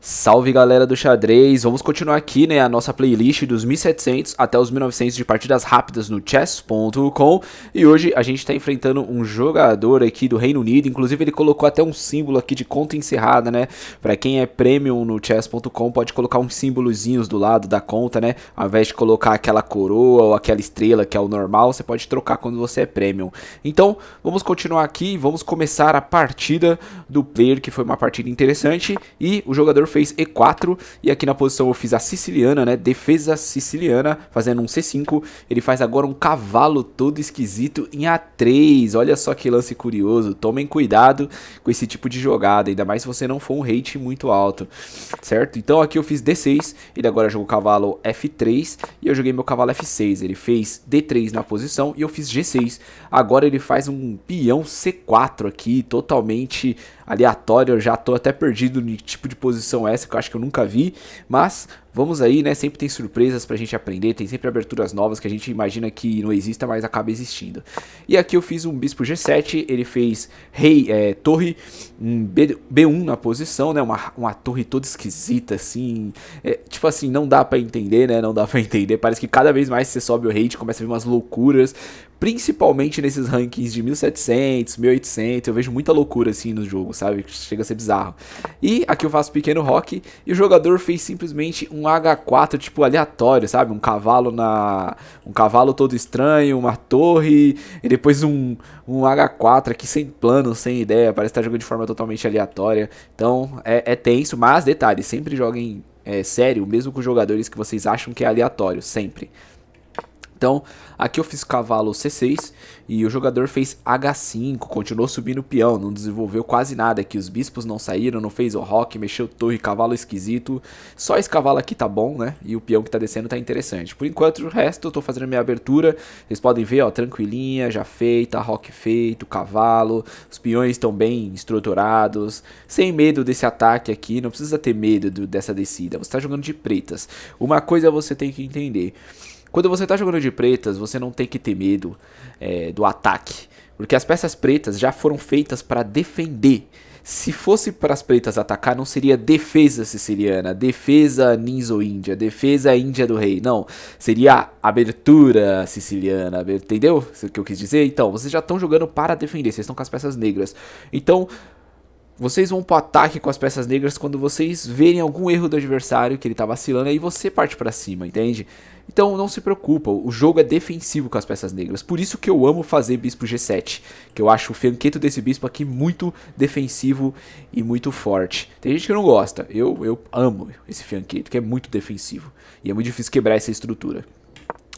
Salve galera do xadrez, vamos continuar aqui, né, a nossa playlist dos 1700 até os 1900 de partidas rápidas no chess.com. E hoje a gente está enfrentando um jogador aqui do Reino Unido, inclusive ele colocou até um símbolo aqui de conta encerrada, né, para quem é premium no chess.com pode colocar uns símbolozinhos do lado da conta, né, ao invés de colocar aquela coroa ou aquela estrela que é o normal, você pode trocar quando você é premium. Então vamos continuar aqui, vamos começar a partida do player, que foi uma partida interessante, e o jogador fez E4, e aqui na posição eu fiz a siciliana, né, defesa siciliana, fazendo um C5, ele faz agora um cavalo todo esquisito em A3, olha só que lance curioso, tomem cuidado com esse tipo de jogada, ainda mais se você não for um rate muito alto, certo? Então aqui eu fiz D6, ele agora jogou cavalo F3, e eu joguei meu cavalo F6, ele fez D3 na posição, e eu fiz G6, agora ele faz um peão C4 aqui, totalmente aleatório, eu já tô até perdido no tipo de posição essa, que eu acho que eu nunca vi, mas vamos aí, né, sempre tem surpresas pra gente aprender, tem sempre aberturas novas que a gente imagina que não exista, mas acaba existindo. E aqui eu fiz um bispo G7, ele fez rei, torre B1 na posição, né, uma torre toda esquisita, assim, tipo assim, não dá pra entender, né, não dá pra entender, parece que cada vez mais você sobe o rate, começa a vir umas loucuras, principalmente nesses rankings de 1700, 1800, eu vejo muita loucura assim no jogo, sabe? Chega a ser bizarro. E aqui eu faço pequeno rock e o jogador fez simplesmente um H4 tipo aleatório, sabe? Um cavalo todo estranho, uma torre e depois um H4 aqui sem plano, sem ideia, parece estar jogando de forma totalmente aleatória. Então é tenso, mas detalhe, sempre joguem sério, mesmo com jogadores que vocês acham que é aleatório, sempre. Então, aqui eu fiz cavalo C6 e o jogador fez H5, continuou subindo o peão, não desenvolveu quase nada aqui, os bispos não saíram, não fez o rock, mexeu torre, cavalo esquisito, só esse cavalo aqui tá bom, né, e o peão que tá descendo tá interessante. Por enquanto, o resto eu tô fazendo a minha abertura, vocês podem ver, ó, tranquilinha, já feita, rock feito, cavalo, os peões estão bem estruturados, sem medo desse ataque aqui, não precisa ter medo dessa descida, você tá jogando de pretas. Uma coisa você tem que entender: quando você está jogando de pretas, você não tem que ter medo do ataque, porque as peças pretas já foram feitas para defender. Se fosse para as pretas atacar, não seria defesa siciliana, defesa ninzo-índia, defesa índia do rei, não. Seria abertura siciliana, entendeu o que eu quis dizer? Então, vocês já estão jogando para defender, vocês estão com as peças negras. Então, vocês vão pro ataque com as peças negras quando vocês verem algum erro do adversário, que ele tá vacilando, aí você parte pra cima, entende? Então não se preocupa, o jogo é defensivo com as peças negras, por isso que eu amo fazer bispo G7, que eu acho o fianqueto desse bispo aqui muito defensivo e muito forte. Tem gente que não gosta, eu amo esse fianqueto, que é muito defensivo, e é muito difícil quebrar essa estrutura.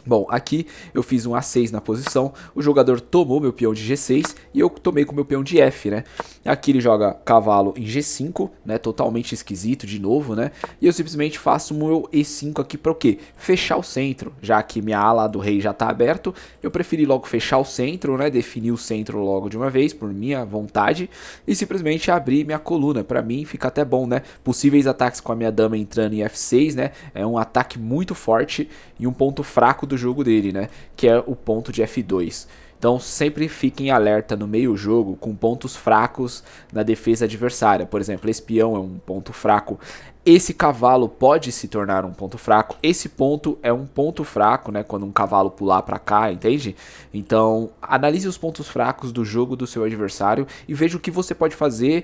Bom, aqui eu fiz um A6 na posição, o jogador tomou meu peão de G6 e eu tomei com meu peão de F, né? Aqui ele joga cavalo em G5, né? Totalmente esquisito de novo, né? E eu simplesmente faço o meu E5 aqui para o quê? Fechar o centro, já que minha ala do rei já está aberto, eu preferi logo fechar o centro, né? Definir o centro logo de uma vez, por minha vontade, e simplesmente abrir minha coluna. Para mim fica até bom, né? Possíveis ataques com a minha dama entrando em F6, né? É um ataque muito forte e um ponto fraco do jogo dele, né, que é o ponto de F2. Então sempre fiquem alerta no meio jogo com pontos fracos na defesa adversária. Por exemplo, esse peão é um ponto fraco, esse cavalo pode se tornar um ponto fraco, esse ponto é um ponto fraco, né, quando um cavalo pular para cá, entende? Então analise os pontos fracos do jogo do seu adversário e veja o que você pode fazer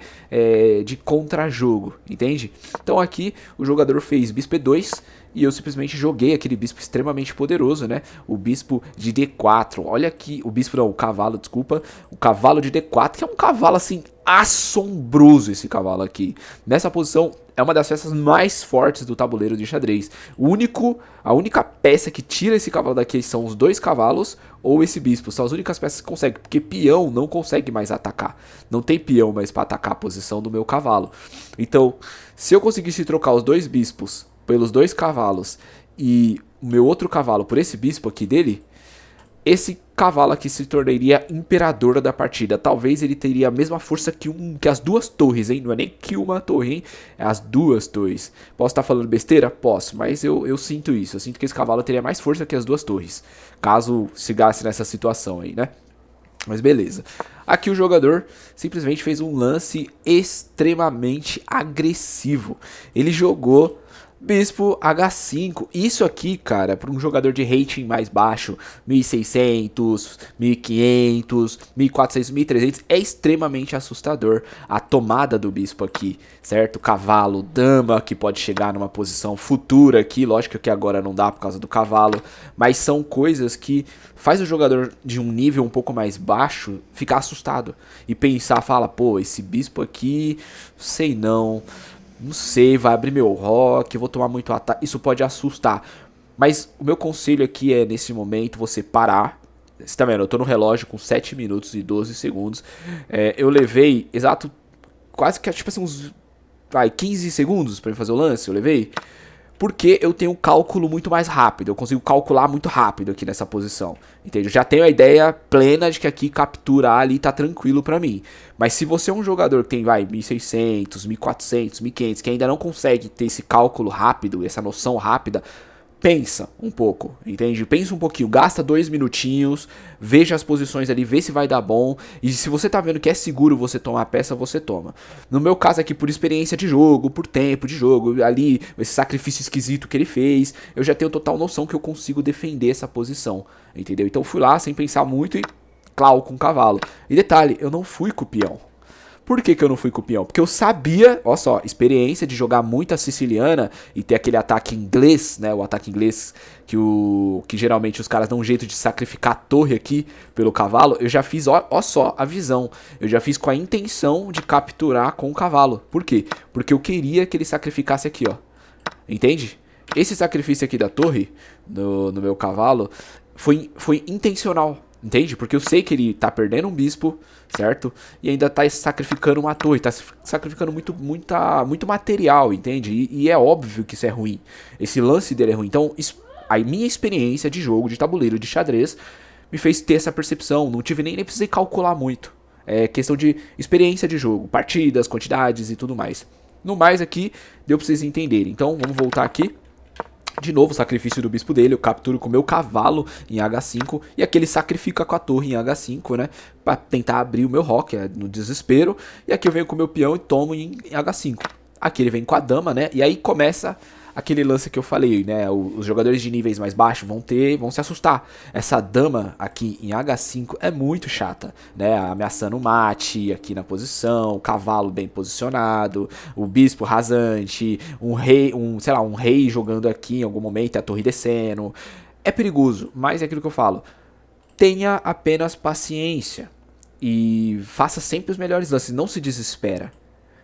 de contra-jogo, entende? Então aqui o jogador fez bispo E2, e eu simplesmente joguei aquele bispo extremamente poderoso, né? O bispo de D4. Olha aqui, o bispo não, o cavalo, desculpa. O cavalo de D4, que é um cavalo assim assombroso esse cavalo aqui. Nessa posição é uma das peças mais fortes do tabuleiro de xadrez. A única peça que tira esse cavalo daqui são os dois cavalos ou esse bispo. São as únicas peças que conseguem, porque peão não consegue mais atacar. Não tem peão mais para atacar a posição do meu cavalo. Então, se eu conseguisse trocar os dois bispos pelos dois cavalos e o meu outro cavalo por esse bispo aqui dele, esse cavalo aqui se tornaria imperador da partida. Talvez ele teria a mesma força que as duas torres, hein? Não é nem que uma torre, hein? É as duas torres. Posso estar falando besteira? Posso, mas eu sinto isso. Eu sinto que esse cavalo teria mais força que as duas torres, caso chegasse nessa situação aí, né? Mas beleza. Aqui o jogador simplesmente fez um lance extremamente agressivo. Ele jogou Bispo H5. Isso aqui, cara, para um jogador de rating mais baixo, 1600, 1500, 1400, 1300, é extremamente assustador a tomada do Bispo aqui, certo? Cavalo, dama, que pode chegar numa posição futura aqui, lógico que agora não dá por causa do cavalo, mas são coisas que faz o jogador de um nível um pouco mais baixo ficar assustado e pensar, fala, pô, esse Bispo aqui, sei não sei, vai abrir meu rock, vou tomar muito ataque. Isso pode assustar. Mas o meu conselho aqui é, nesse momento, você parar. Você tá vendo? Eu tô no relógio com 7 minutos e 12 segundos. Eu levei exato, quase que tipo assim, uns 15 segundos pra fazer o lance. Eu levei. Porque eu tenho um cálculo muito mais rápido, eu consigo calcular muito rápido aqui nessa posição, entende? Eu já tenho a ideia plena de que aqui capturar ali tá tranquilo pra mim. Mas se você é um jogador que tem, 1600, 1400, 1500, que ainda não consegue ter esse cálculo rápido, essa noção rápida, pensa um pouco, entende? Pensa um pouquinho, gasta 2 minutinhos, veja as posições ali, vê se vai dar bom. E se você tá vendo que é seguro você tomar a peça, você toma. No meu caso aqui, por experiência de jogo, por tempo de jogo, ali, esse sacrifício esquisito que ele fez, eu já tenho total noção que eu consigo defender essa posição, entendeu? Então fui lá sem pensar muito e clau com o cavalo. E detalhe, eu não fui com o peão. Por que eu não fui com o peão? Porque eu sabia, ó só, experiência de jogar muito a siciliana e ter aquele ataque inglês, né? O ataque inglês que geralmente os caras dão um jeito de sacrificar a torre aqui pelo cavalo. Eu já fiz, ó só, a visão. Eu já fiz com a intenção de capturar com o cavalo. Por quê? Porque eu queria que ele sacrificasse aqui, ó. Entende? Esse sacrifício aqui da torre, no meu cavalo, foi intencional. Entende? Porque eu sei que ele tá perdendo um bispo, certo? E ainda tá sacrificando uma torre, tá sacrificando muito material, entende? E é óbvio que isso é ruim. Esse lance dele é ruim. Então, a minha experiência de jogo, de tabuleiro, de xadrez, me fez ter essa percepção. Não tive nem precisei calcular muito. É questão de experiência de jogo, partidas, quantidades e tudo mais. No mais aqui, deu pra vocês entenderem. Então, vamos voltar aqui. De novo, o sacrifício do bispo dele, eu capturo com o meu cavalo em H5, e aqui ele sacrifica com a torre em H5, né, pra tentar abrir o meu rock, no desespero, e aqui eu venho com o meu peão e tomo em H5. Aqui ele vem com a dama, né, e aí começa aquele lance que eu falei, né, os jogadores de níveis mais baixos vão se assustar. Essa dama aqui em H5 é muito chata, né, ameaçando o mate aqui na posição, o cavalo bem posicionado, o bispo rasante, um rei jogando aqui em algum momento, a torre descendo. É perigoso, mas é aquilo que eu falo. Tenha apenas paciência e faça sempre os melhores lances, não se desespera.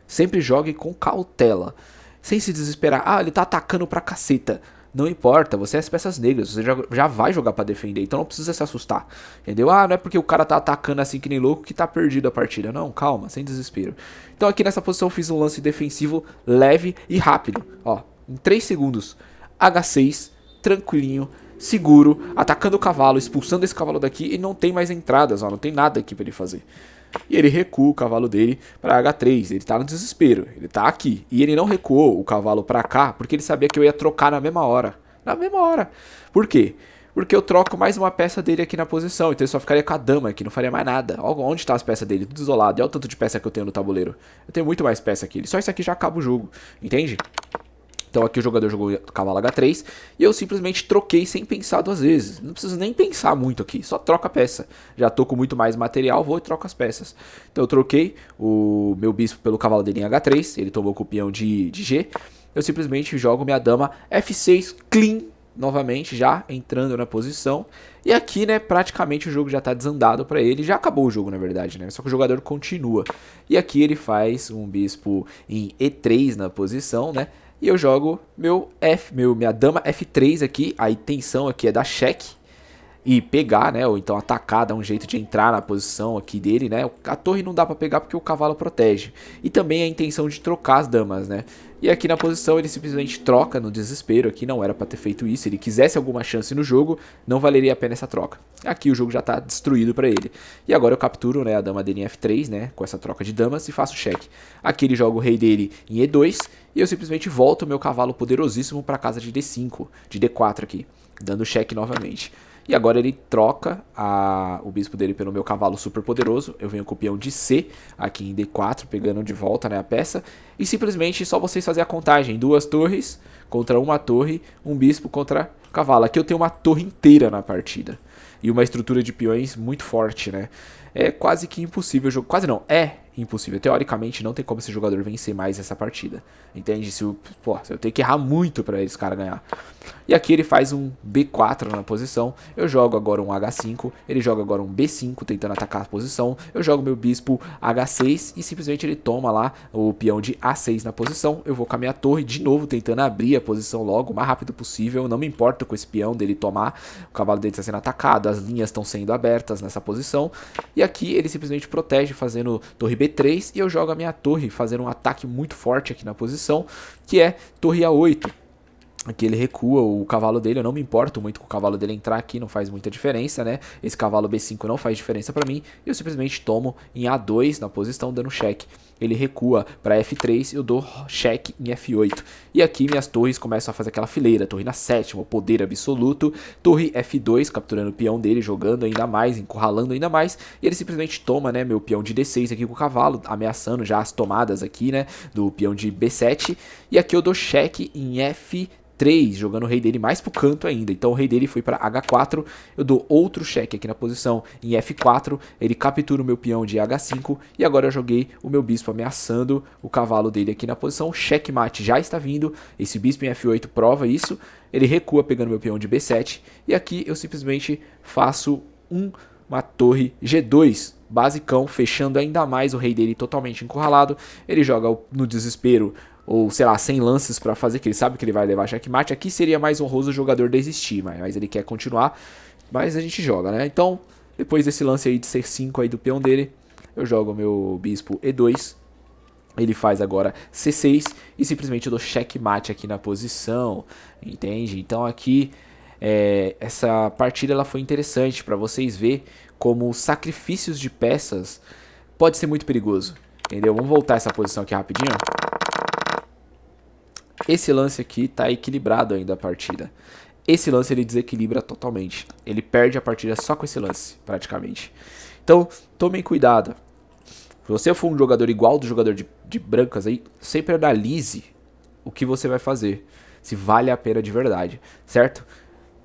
Sempre jogue com cautela. Sem se desesperar, ele tá atacando pra caceta. Não importa, você é as peças negras, você já vai jogar pra defender, então não precisa se assustar. Entendeu? Não é porque o cara tá atacando assim que nem louco que tá perdido a partida. Não, calma, sem desespero. Então aqui nessa posição eu fiz um lance defensivo leve e rápido. Ó, em 3 segundos, H6, tranquilinho, seguro, atacando o cavalo, expulsando esse cavalo daqui e não tem mais entradas, ó, não tem nada aqui pra ele fazer. E ele recua o cavalo dele para H3, ele tá no desespero, ele tá aqui. E ele não recuou o cavalo para cá, porque ele sabia que eu ia trocar na mesma hora. Na mesma hora. Por quê? Porque eu troco mais uma peça dele aqui na posição, então ele só ficaria com a dama aqui, não faria mais nada. Olha onde tá as peças dele, tudo isolado. E olha o tanto de peça que eu tenho no tabuleiro. Eu tenho muito mais peça aqui, só isso aqui já acaba o jogo, entende? Então aqui o jogador jogou cavalo H3 e eu simplesmente troquei sem pensar 2 vezes. Não preciso nem pensar muito aqui, só troca a peça. Já tô com muito mais material, vou e troco as peças. Então eu troquei o meu bispo pelo cavalo dele em H3, ele tomou com o peão de G. Eu simplesmente jogo minha dama F6 clean, novamente já entrando na posição. E aqui, né, praticamente o jogo já tá desandado pra ele. Já acabou o jogo, na verdade, né? Só que o jogador continua. E aqui ele faz um bispo em E3 na posição, né? E eu jogo minha dama F3 aqui, a intenção aqui é dar cheque e pegar, né, ou então atacar, dar um jeito de entrar na posição aqui dele, né, a torre não dá pra pegar porque o cavalo protege. E também a intenção de trocar as damas, né, E aqui na posição ele simplesmente troca no desespero, aqui não era para ter feito isso, se ele quisesse alguma chance no jogo, não valeria a pena essa troca. Aqui o jogo já está destruído para ele. E agora eu capturo, né, a dama dele em F3, né, com essa troca de damas e faço cheque. Aqui ele joga o rei dele em E2 e eu simplesmente volto o meu cavalo poderosíssimo para casa de D5, de D4 aqui, dando cheque novamente. E agora ele troca o bispo dele pelo meu cavalo super poderoso. Eu venho com o peão de C aqui em D4, pegando de volta, né, a peça. E simplesmente só vocês fazerem a contagem. 2 torres contra uma torre, um bispo contra cavalo. Aqui eu tenho uma torre inteira na partida. E uma estrutura de peões muito forte, né? É quase que impossível o jogo. Quase não, é impossível. Teoricamente não tem como esse jogador vencer mais essa partida. Entende? Se eu tenho que errar muito para esse cara ganhar. E aqui ele faz um B4 na posição. Eu jogo agora um H5. Ele joga agora um B5 tentando atacar a posição. Eu jogo meu bispo H6 e simplesmente ele toma lá o peão de A6 na posição. Eu vou com a minha torre de novo tentando abrir a posição logo o mais rápido possível. Não me importa com esse peão dele tomar. O cavalo dele está sendo atacado. As linhas estão sendo abertas nessa posição. E aqui ele simplesmente protege fazendo torre B3 e eu jogo a minha torre fazendo um ataque muito forte aqui na posição, que é torre A8. Aqui ele recua o cavalo dele, eu não me importo muito com o cavalo dele entrar aqui, não faz muita diferença, né? Esse cavalo B5 não faz diferença pra mim, e eu simplesmente tomo em A2 na posição, dando cheque. Ele recua para F3, eu dou cheque em F8. E aqui minhas torres começam a fazer aquela fileira, torre na sétima, poder absoluto, torre F2, capturando o peão dele, jogando ainda mais, encurralando ainda mais, e ele simplesmente toma, né, meu peão de D6 aqui com o cavalo, ameaçando já as tomadas aqui, né, do peão de B7, e aqui eu dou cheque em F3, jogando o rei dele mais pro canto ainda. Então o rei dele foi para H4, eu dou outro cheque aqui na posição em F4, ele captura o meu peão de H5 e agora eu joguei o meu bispo ameaçando o cavalo dele aqui na posição. Checkmate já está vindo, esse bispo em F8 prova isso, ele recua pegando meu peão de B7 e aqui eu simplesmente faço uma torre G2, basicão, fechando ainda mais o rei dele totalmente encurralado. Ele joga no desespero ou sei lá, 100 lances pra fazer, que ele sabe que ele vai levar checkmate. Aqui seria mais honroso o jogador desistir, mas ele quer continuar, mas a gente joga, né? Então, depois desse lance aí de C5 aí do peão dele, eu jogo o meu bispo E2, ele faz agora C6 e simplesmente eu dou checkmate aqui na posição, entende? Então aqui, essa partida ela foi interessante pra vocês verem como sacrifícios de peças pode ser muito perigoso, entendeu? Vamos voltar essa posição aqui rapidinho, ó. Esse lance aqui tá equilibrado ainda a partida. Esse lance ele desequilibra totalmente. Ele perde a partida só com esse lance, praticamente. Então, tomem cuidado. Se você for um jogador igual do jogador de brancas aí, sempre analise o que você vai fazer. Se vale a pena de verdade, certo?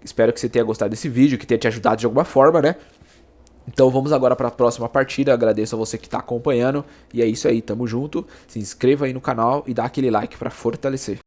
Espero que você tenha gostado desse vídeo, que tenha te ajudado de alguma forma, né? Então vamos agora para a próxima partida. Agradeço a você que está acompanhando. E é isso aí, tamo junto. Se inscreva aí no canal e dá aquele like para fortalecer.